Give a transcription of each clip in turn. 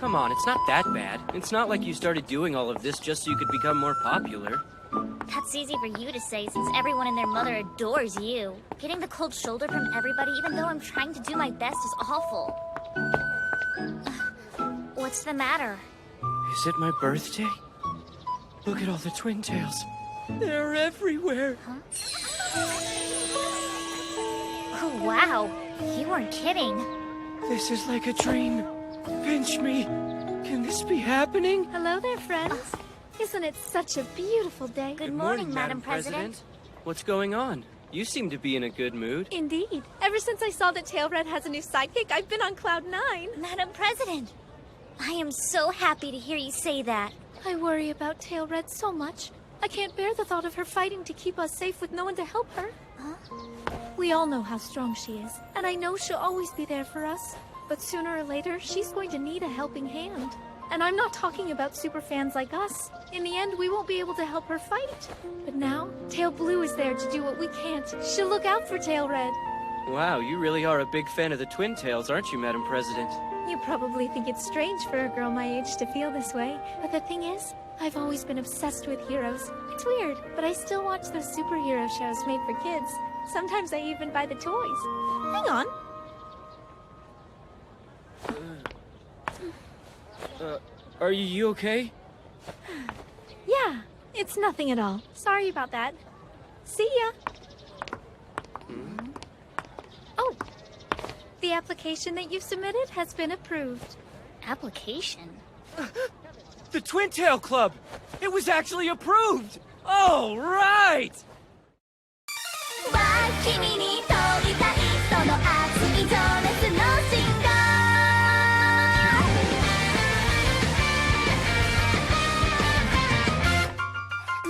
Come on, it's not that bad. It's not like you started doing all of this just so you could become more popular. That's easy for you to say since everyone and their mother adores you. Getting the cold shoulder from everybody even though I'm trying to do my best is awful. What's the matter? Is it my birthday? Look at all the Twintails. They're everywhere. Huh? Oh, wow. You weren't kidding. This is like a dream. Pinch me. Can this be happening? Hello there, friends. Isn't it such a beautiful day? Good morning, Madam President. What's going on? You seem to be in a good mood. Indeed. Ever since I saw that Tailred has a new sidekick, I've been on cloud 9. Madam President, I am so happy to hear you say that. I worry about Tailred so much. I can't bear the thought of her fighting to keep us safe with no one to help her. Huh? We all know how strong she is, and I know she'll always be there for us. But sooner or later, she's going to need a helping hand. And I'm not talking about super fans like us. In the end, we won't be able to help her fight. But now, Tail Blue is there to do what we can't. She'll look out for Tail Red. Wow, you really are a big fan of the Twintails, aren't you, Madam President? You probably think it's strange for a girl my age to feel this way. But the thing is, I've always been obsessed with heroes. It's weird, but I still watch those superhero shows made for kids. Sometimes I even buy the toys. Hang on. Are you okay? Yeah, it's nothing at all. Sorry about that. See ya. Oh, the application that you've submitted has been approved. Application? The Twintail Club! It was actually approved! All right! 君に問いたいその熱い情熱のシンガー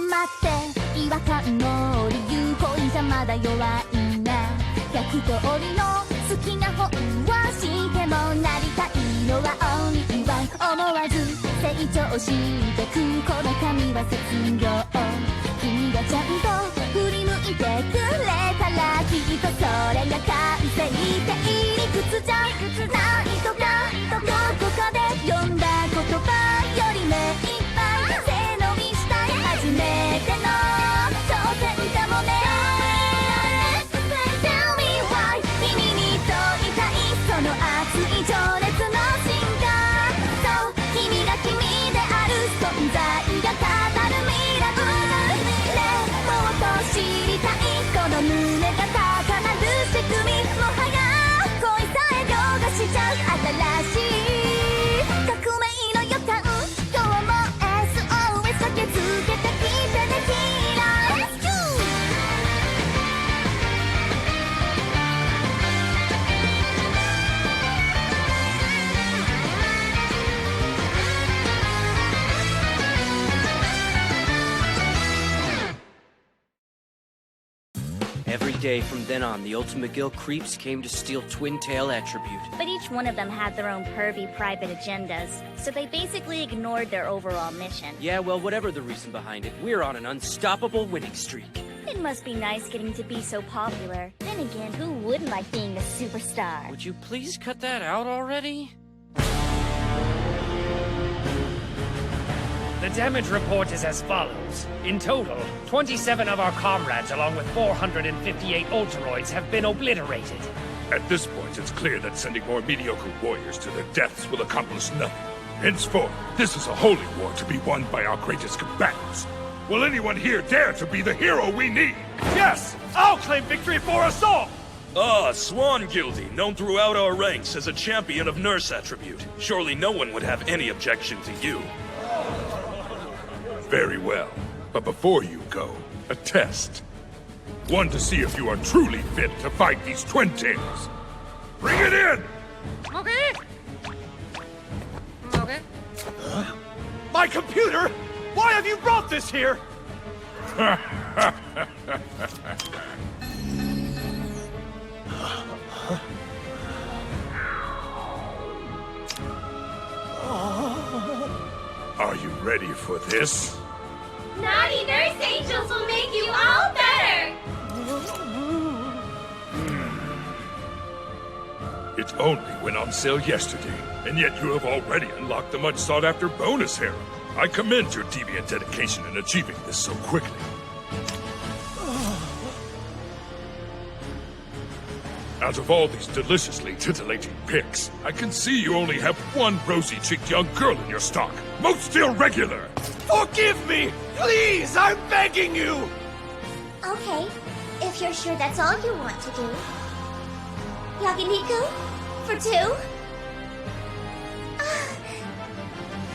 待って違和感の理由恋じゃまだ弱いな100通りの好きな本はしてもなりたいのは only one 思わず成長してくこの髪は卒業君がちゃんと振り向いてくれたらきっとそれが完成って理屈じゃないとかどこかで読んだ言葉より目いっぱい背伸びしたい初めての挑戦かもね Tell me why 君に問いたいその熱い情熱の進化そう君が君である存在が語る未来知りたいこの胸が高鳴る仕組みもはや恋さえ凌駕しちゃう新しい革命の予感今日も SOS 駆けつけてきてねヒーラー Let's go! Every day from then on, the Ultimate Guild creeps came to steal Twintail attribute. But each one of them had their own pervy private agendas, so they basically ignored their overall mission. Yeah, well, whatever the reason behind it, we're on an unstoppable winning streak. It must be nice getting to be so popular. Then again, who wouldn't like being a superstar? Would you please cut that out already? The damage report is as follows. In total, 27 of our comrades along with 458 Ultoroids have been obliterated. At this point, it's clear that sending more mediocre warriors to their deaths will accomplish nothing. Henceforth, this is a holy war to be won by our greatest combatants. Will anyone here dare to be the hero we need? Yes! I'll claim victory for us all! Swan Guilty, known throughout our ranks as a champion of nurse attribute. Surely no one would have any objection to you. Very well. But before you go, a test. One to see if you are truly fit to fight these Twintails. Bring it in! Okay. Okay. My computer? Why have you brought this here? Are you ready for this? Naughty Nurse Angels will make you all better! It only went on sale yesterday, and yet you have already unlocked the much sought-after bonus harem. I commend your deviant dedication in achieving this so quickly. Out of all these deliciously titillating pics, I can see you only have one rosy-cheeked young girl in your stock. Most irregular! Forgive me! Please, I'm begging you! Okay, if you're sure that's all you want to do. Yakiniku? For two?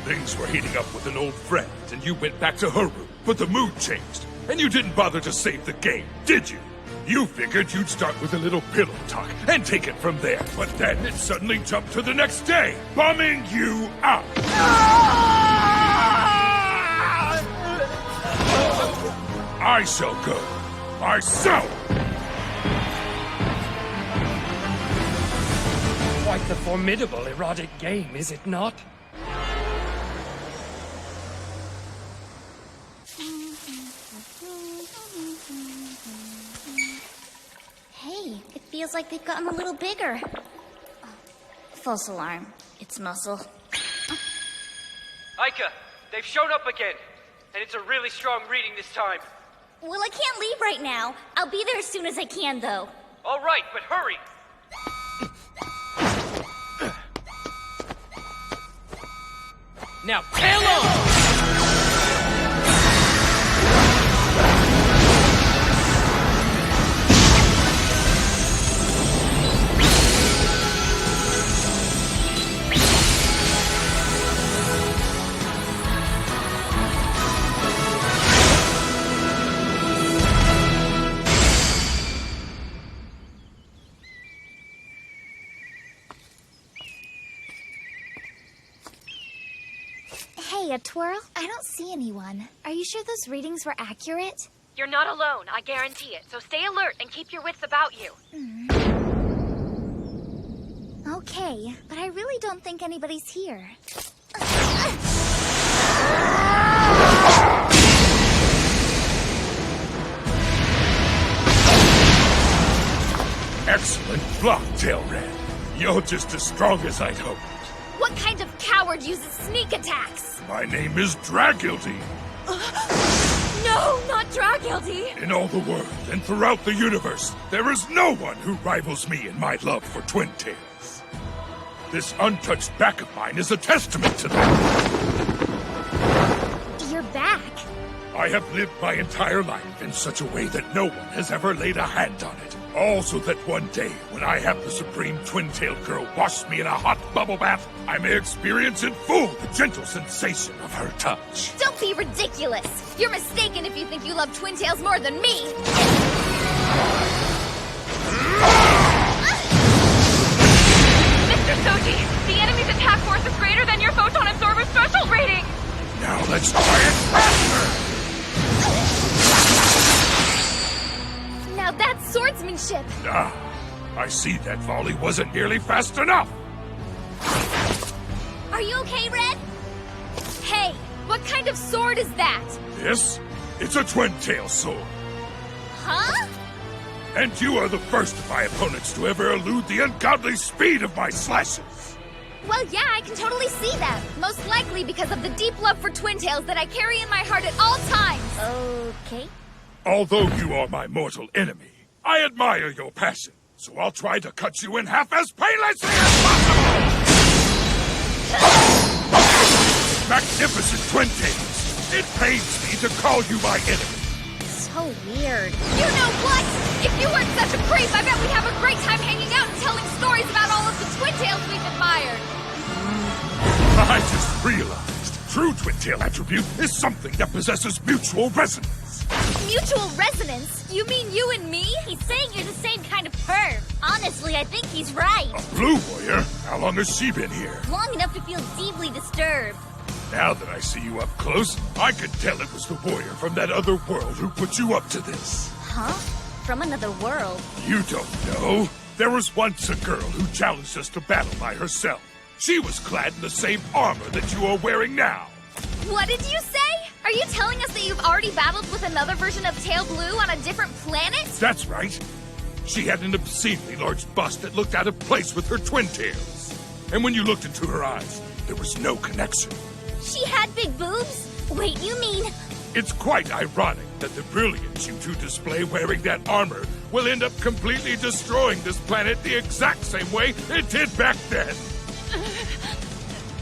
Things were heating up with an old friend, and you went back to her room, but the mood changed, and you didn't bother to save the game, did you? You figured you'd start with a little pillow talk and take it from there, but then it suddenly jumped to the next day, bumming you out. I shall go myself. Quite the formidable erotic game, is it not? Hey, it feels like they've gotten a little bigger. False alarm. It's muscle. Aika, they've shown up again. And it's a really strong reading this time. Well, I can't leave right now. I'll be there as soon as I can, though. All right, but hurry. Now, tail on! Hey, a twirl? I don't see anyone. Are you sure those readings were accurate? You're not alone, I guarantee it. So stay alert and keep your wits about you. Okay, but I really don't think anybody's here. Excellent block, Tail Red. You're just as strong as I'd hoped. What kind of coward uses sneak attacks? My name is Dragildy. No, not Dragildy! In all the world and throughout the universe, there is no one who rivals me in my love for Twintails. This untouched back of mine is a testament to that. You're back. I have lived my entire life in such a way that no one has ever laid a hand on it. All so that one day, when I have the Supreme Twintail Girl wash me in a hot bubble bath, I may experience in full the gentle sensation of her touch. Don't be ridiculous. You're mistaken if you think you love Twintails more than me. Mr. Soji, the enemy's attack force is greater than your photon absorber threshold rating! Now let's try it faster! Now that's swordsmanship. Ah, I see that volley wasn't nearly fast enough. Are you okay, Red? Hey, what kind of sword is that? This? It's a Twintail sword. Huh? And you are the first of my opponents to ever elude the ungodly speed of my slashes. Well, yeah, I can totally see that. Most likely because of the deep love for Twintails that I carry in my heart at all times. Okay. Although you are my mortal enemy, I admire your passion, so I'll try to cut you in half as painlessly as possible! Magnificent Twintails! It pains me to call you my enemy. So weird. You know what? If you weren't such a creep, I bet we'd have a great time hanging out and telling stories about all of the Twintails we've admired. I just realized true Twintail attribute is something that possesses mutual resonance. Mutual resonance? You mean you and me? He's saying you're the same kind of perv. Honestly, I think he's right. A blue warrior? How long has she been here? Long enough to feel deeply disturbed. Now that I see you up close, I can tell it was the warrior from that other world who put you up to this. Huh? From another world? You don't know. There was once a girl who challenged us to battle by herself. She was clad in the same armor that you are wearing now. What did you say? Are you telling us that you've already battled with another version of Tail Blue on a different planet? That's right. She had an obscenely large bust that looked out of place with her twin tails. And when you looked into her eyes, there was no connection. She had big boobs? Wait, you mean... It's quite ironic that the brilliance you two display wearing that armor will end up completely destroying this planet the exact same way it did back then.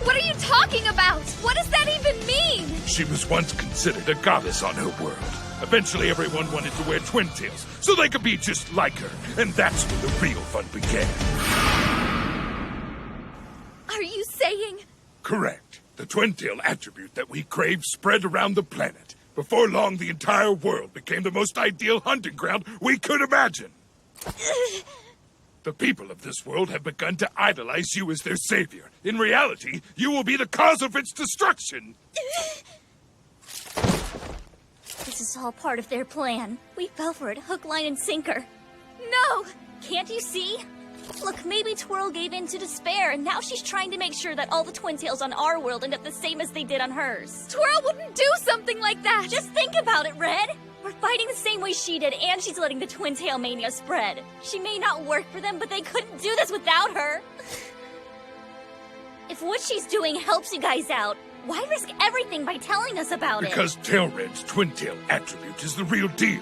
What are you talking about? What does that even mean? She was once considered a goddess on her world. Eventually everyone wanted to wear twin tails so they could be just like her, and that's when the real fun began. Are you saying... Correct. The twin-tail attribute that we crave spread around the planet. Before long, the entire world became the most ideal hunting ground we could imagine. The people of this world have begun to idolize you as their savior. In reality, you will be the cause of its destruction. This is all part of their plan. We fell for it hook, line, and sinker. No! Can't you see? Look, maybe Twirl gave in to despair, and now she's trying to make sure that all the Twintails on our world end up the same as they did on hers. Twirl wouldn't do something like that! Just think about it, Red! We're fighting the same way she did, and she's letting the Twintail mania spread. She may not work for them, but they couldn't do this without her. If what she's doing helps you guys out, why risk everything by telling us about it? Because Tailred's twin-tail attribute is the real deal.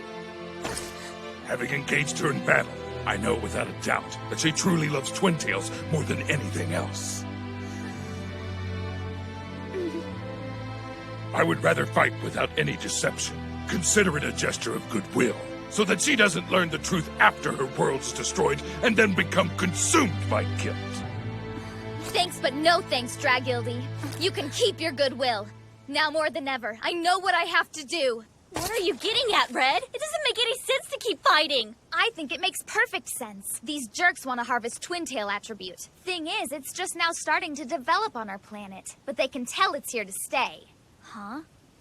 Having engaged her in battle, I know without a doubt that she truly loves Twintails more than anything else. I would rather fight without any deception. Consider it a gesture of goodwill, so that she doesn't learn the truth after her world's destroyed and then become consumed by guilt. Thanks, but no thanks, Dragildy. You can keep your goodwill. Now more than ever, I know what I have to do. What are you getting at, Red? It doesn't make any sense to keep fighting. I think it makes perfect sense. These jerks want to harvest Twintail attribute. Thing is, it's just now starting to develop on our planet, but they can tell it's here to stay. Huh?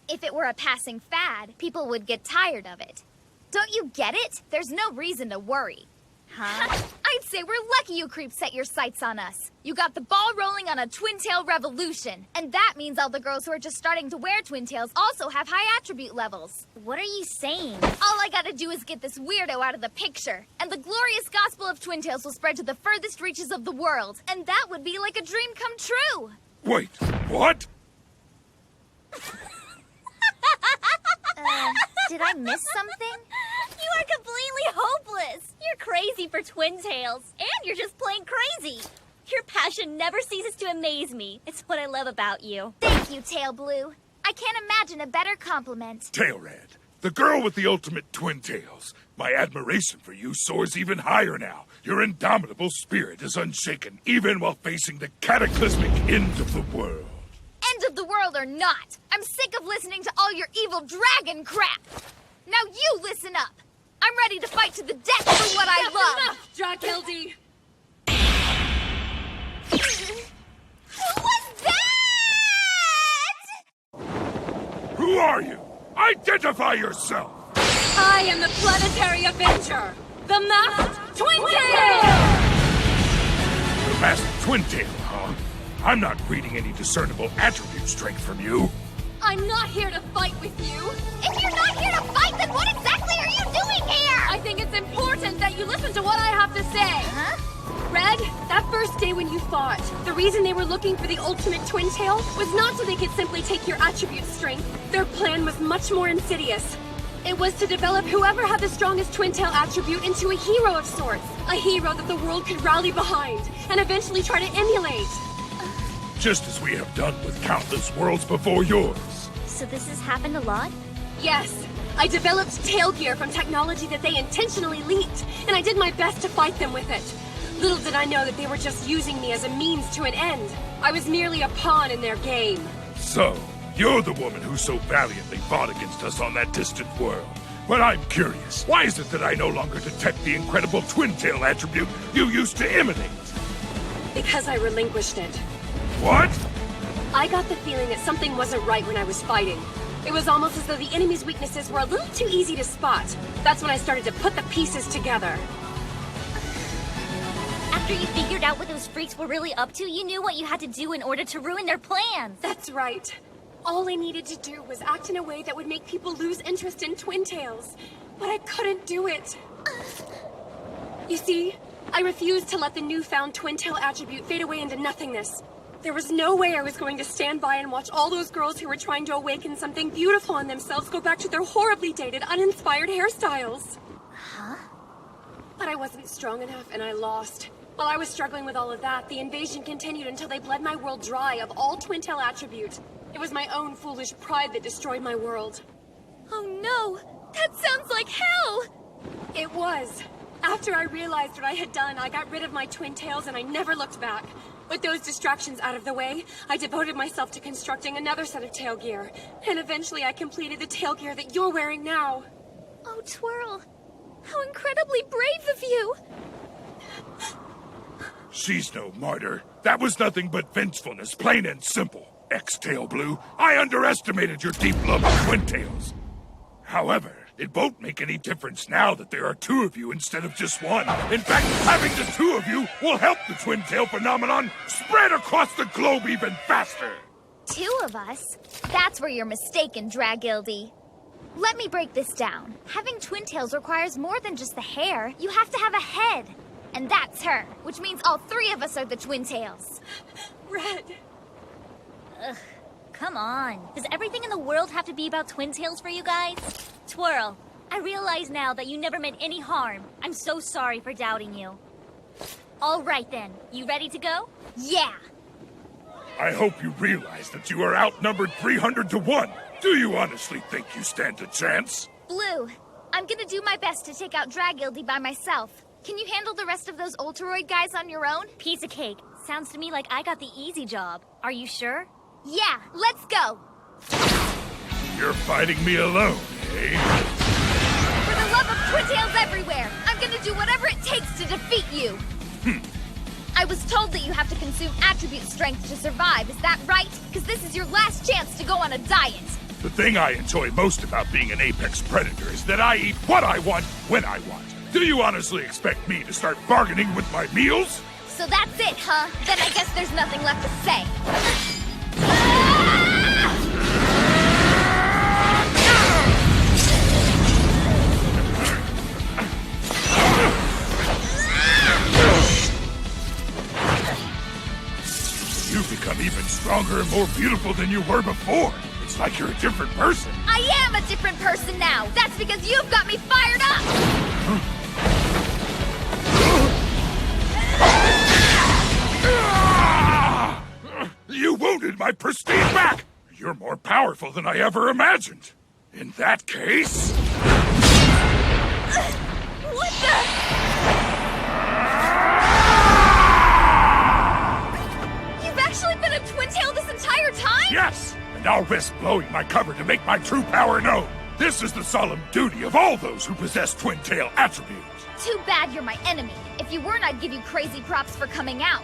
If it were a passing fad, people would get tired of it. Don't you get it? There's no reason to worry. Huh? I'd say we're lucky you creeps set your sights on us. You got the ball rolling on a Twintail revolution. And that means all the girls who are just starting to wear Twintails also have high attribute levels. What are you saying? All I gotta do is get this weirdo out of the picture, and the glorious gospel of Twintails will spread to the furthest reaches of the world. And that would be like a dream come true. Wait, what? Did I miss something? You are completely hopeless. You're crazy for Twintails, and you're just plain crazy. Your passion never ceases to amaze me. It's what I love about you. Thank you, Tail Blue. I can't imagine a better compliment. Tailred, the girl with the ultimate twin tails. My admiration for you soars even higher now. Your indomitable spirit is unshaken, even while facing the cataclysmic end of the world. End of the world or not, I'm sick of listening to all your evil dragon crap. Now you listen up. I'm ready to fight to the death for what I love. Dragildy! Who was that? Who are you? Identify yourself! I am the Planetary Avenger, the Masked Twintail! The Masked Twintail, huh? I'm not reading any discernible attribute strength from you. I'm not here to fight with you. If you're not here to fight, then what exactly are you doing here? I think it's important that you listen to what I have to say. Huh? Red, that first day when you fought, the reason they were looking for the ultimate Twintail was not so they could simply take your attribute strength. Their plan was much more insidious. It was to develop whoever had the strongest Twintail attribute into a hero of sorts. A hero that the world could rally behind, and eventually try to emulate. Just as we have done with countless worlds before yours. So this has happened a lot? Yes, I developed tail gear from technology that they intentionally leaked, and I did my best to fight them with it. Little did I know that they were just using me as a means to an end. I was merely a pawn in their game. So, you're the woman who so valiantly fought against us on that distant world. But I'm curious, why is it that I no longer detect the incredible Twintail attribute you used to emanate? Because I relinquished it. What? I got the feeling that something wasn't right when I was fighting. It was almost as though the enemy's weaknesses were a little too easy to spot. That's when I started to put the pieces together. After you figured out what those freaks were really up to, you knew what you had to do in order to ruin their plans. That's right. All I needed to do was act in a way that would make people lose interest in Twintails. But I couldn't do it. You see, I refused to let the newfound Twintail attribute fade away into nothingness. There was no way I was going to stand by and watch all those girls who were trying to awaken something beautiful in themselves go back to their horribly dated, uninspired hairstyles. Huh? But I wasn't strong enough, and I lost. While I was struggling with all of that, the invasion continued until they bled my world dry of all Twintail attribute. It was my own foolish pride that destroyed my world. Oh no! That sounds like hell! It was. After I realized what I had done, I got rid of my Twintails and I never looked back. With those distractions out of the way, I devoted myself to constructing another set of tail gear. And eventually I completed the tail gear that you're wearing now. Oh, Twirl. How incredibly brave of you! She's no martyr. That was nothing but vengefulness, plain and simple. X-Tail Blue, I underestimated your deep love of Twintails. However, it won't make any difference now that there are two of you instead of just one. In fact, having the two of you will help the Twintail phenomenon spread across the globe even faster. Two of us? That's where you're mistaken, Dragildy. Let me break this down. Having Twintails requires more than just the hair. You have to have a head. And that's her, which means all three of us are the Twintails. Red. Ugh, come on. Does everything in the world have to be about Twintails for you guys? Twirl, I realize now that you never meant any harm. I'm so sorry for doubting you. All right then, you ready to go? Yeah! I hope you realize that you are outnumbered 300 to 1. Do you honestly think you stand a chance? Blue, I'm gonna do my best to take out Dragildy by myself. Can you handle the rest of those Ultoroid guys on your own? Piece of cake. Sounds to me like I got the easy job. Are you sure? Yeah, let's go! You're fighting me alone, eh? For the love of Twintails everywhere, I'm gonna do whatever it takes to defeat you! I was told that you have to consume attribute strength to survive, is that right? Because this is your last chance to go on a diet! The thing I enjoy most about being an apex predator is that I eat what I want, when I want. Do you honestly expect me to start bargaining with my meals? So that's it, huh? Then I guess there's nothing left to say. You've become even stronger and more beautiful than you were before. It's like you're a different person. I am a different person now! That's because you've got me fired up! You wounded my pristine back! You're more powerful than I ever imagined. In that case... What the? You've actually been a Twintail this entire time? Yes! And I'll risk blowing my cover to make my true power known. This is the solemn duty of all those who possess Twintail attributes. Too bad you're my enemy. If you weren't, I'd give you crazy props for coming out.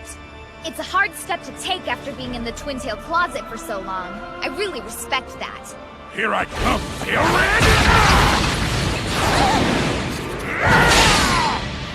It's a hard step to take after being in the Twintail closet for so long. I really respect that. Here I come, Tail Red!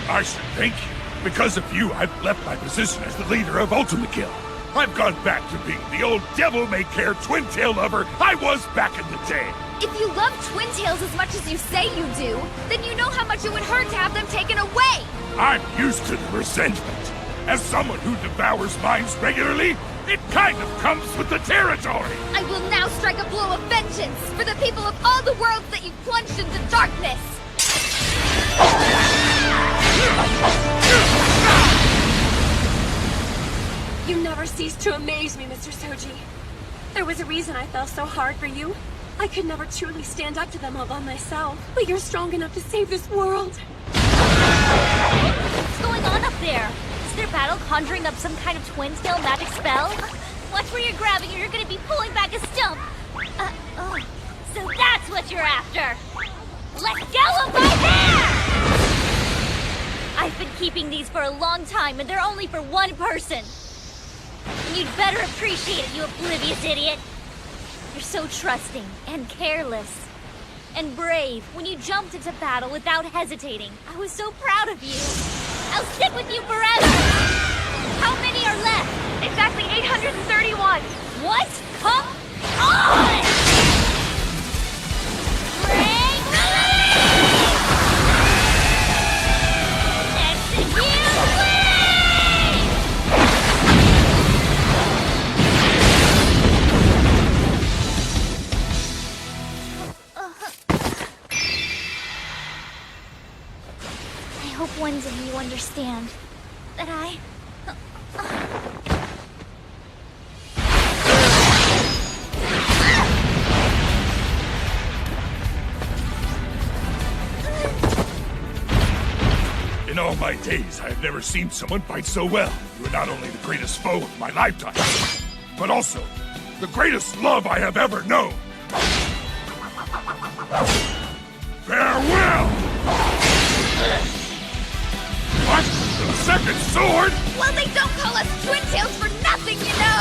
I should thank you. Because of you, I've left my position as the leader of Ultimate Kill. I've gone back to being the old devil-may-care Twintail lover I was back in the day. If you love Twintails as much as you say you do, then you know how much it would hurt to have them taken away! I'm used to the resentment. As someone who devours minds regularly, it kind of comes with the territory. I will now strike a blow of vengeance for the people of all the worlds that you've plunged into darkness! You never cease to amaze me, Mr. Soji. There was a reason I fell so hard for you. I could never truly stand up to them all by myself. But you're strong enough to save this world. What's going on up there? Is their battle conjuring up some kind of Twintail magic spell? Watch where you're grabbing or you're gonna be pulling back a stump. So that's what you're after. Let go of my hair! I've been keeping these for a long time and they're only for one person. And you'd better appreciate it, you oblivious idiot. You're so trusting and careless and brave when you jumped into battle without hesitating. I was so proud of you. I'll stick with you forever. How many are left? Exactly 831. What? Come on! Bring release! And someday you understand that I... In all my days, I have never seen someone fight so well. You are not only the greatest foe of my lifetime, but also the greatest love I have ever known. Farewell! What? The second sword? Well, they don't call us Twintails for nothing, you know!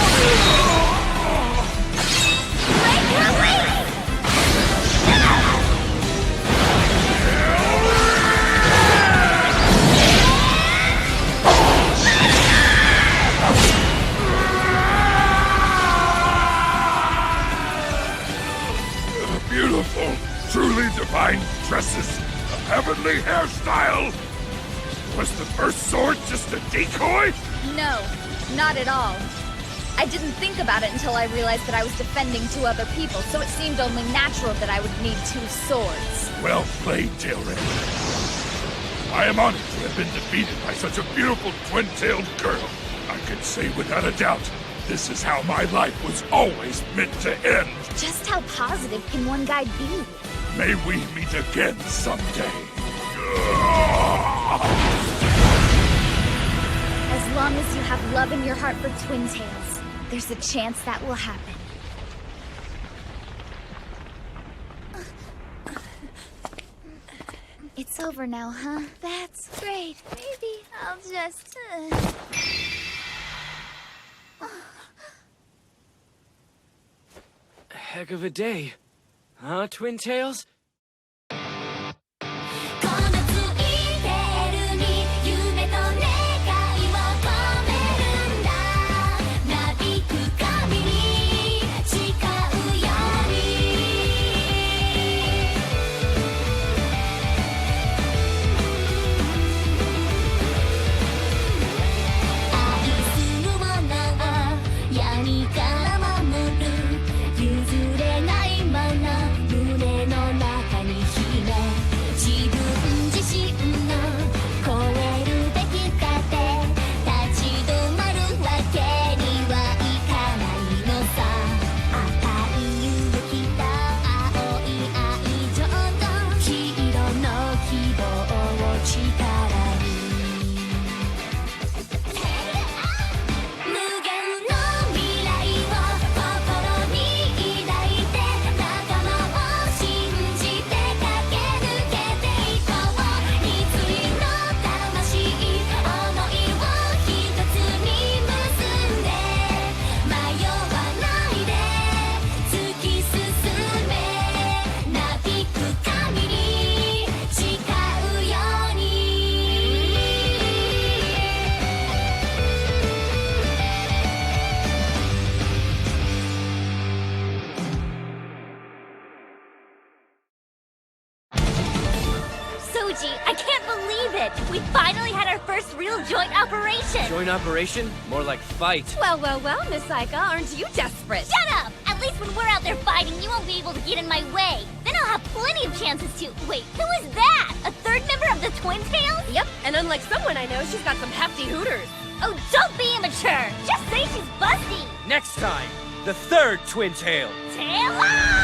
Break her wings! Beautiful, truly divine tresses, a heavenly hairstyle. Was the first sword just a decoy? No, not at all. I didn't think about it until I realized that I was defending two other people, so it seemed only natural that I would need two swords. Well played, Tailrain. I am honored to have been defeated by such a beautiful twin-tailed girl. I could say without a doubt, this is how my life was always meant to end. Just how positive can one guy be? May we meet again someday. As long as you have love in your heart for Twintails, there's a chance that will happen. It's over now, huh? That's great. Maybe I'll just... Heck of a day. Huh, Twintails? このついてるに夢と願いを込めるんだなびく髪に誓うように愛するものを闇から守る譲れないもの胸の中に秘め自分自身の超えるべきだって立ち止まるわけにはいかないのさ赤い勇気と青い愛情と黄色の希望を力に無限の未来を心に抱いて仲間を信じて駆け抜けていこう二対の魂想いを一つに結んで迷わないで突き進めなびく神に誓うように Soji, I can't believe it! We finally had our first real joint operation! Joint operation? More like fight. Well, Miss Aika, aren't you desperate? Shut up! At least when we're out there fighting, you won't be able to get in my way. Then I'll have plenty of chances to... Wait, who is that? A third member of the Twintails? Yep, and unlike someone I know, she's got some hefty hooters. Oh, don't be immature! Just say she's busty! Next time, the third Twintail. Tail off!